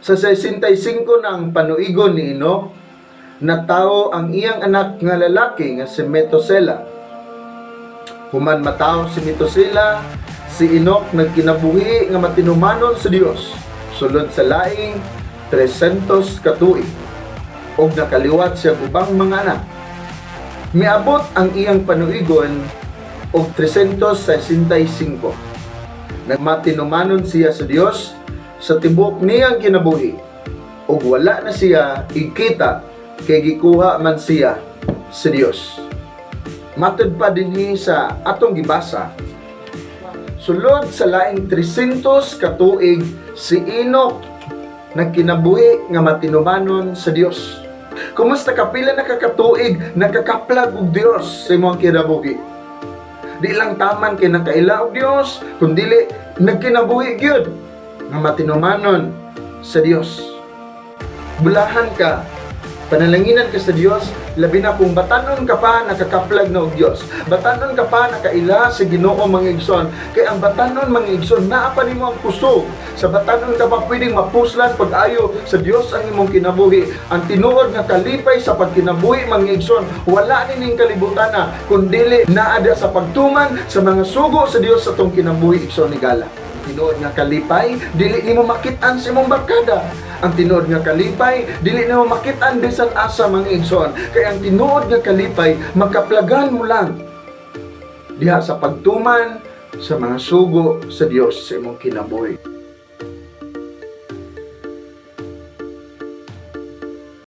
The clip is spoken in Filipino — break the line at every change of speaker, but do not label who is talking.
Sa 65 ng panuigon ni Enoch, natawo ang iyang anak nga lalaki nga si Metusela. Human mataw si Metusela, si Enoch nagkinabuhi nga matinumanon sa Dios sulod sa laing 300 ka tuig og nakaliwat siya ubang mga anak. Miabot ang iyang panuigon og 365. Nagmatinumanon siya sa Dios sa tibok niyang kinabuhi ug wala na siya ikita kay gikuha man siya sa Dios. Matud pa dinhi sa atong gibasa, sulod sa laing 300 ka tuig si Enoch nagkinabuhi nga matinumanon sa Dios. Kumusta kapila na kakatuig nakakaplag og Dios sa imong kinabuhi? Di lang taman kay nakaila og Dios, kundili nagkinabuhi gyud nga matinumanon sa Dios. Bulahan ka, panalanginan ka sa Dios, labi na kung batanon ka pa nakakaplag na og Dios. Batanon ka pa nakaila sa Ginoo mga igsoon, kay ang batanon mga igsoon naa pa nimo ang kusog. Sa batanon ka pa pwedeng mapuslan pag-ayo sa Dios ang imong kinabuhi. Ang tinuod nga kalipay sa pagkinabuhi mga igsoon, wala ning kalibutan na kundili naada sa pagtuman sa mga sugo sa Dios sa tong kinabuhi igsoon ni gala. Tinuod nga kalipay, dili nimo makit-an sa imong barkada. Ang tinuod nga kalipay, dili nimo makit-an bisan asa mga igsoon. Kay ang tinuod nga kalipay, makaplagan mo lang diha sa pagtuman sa mga sugo sa Dios sa imong kinabuhi.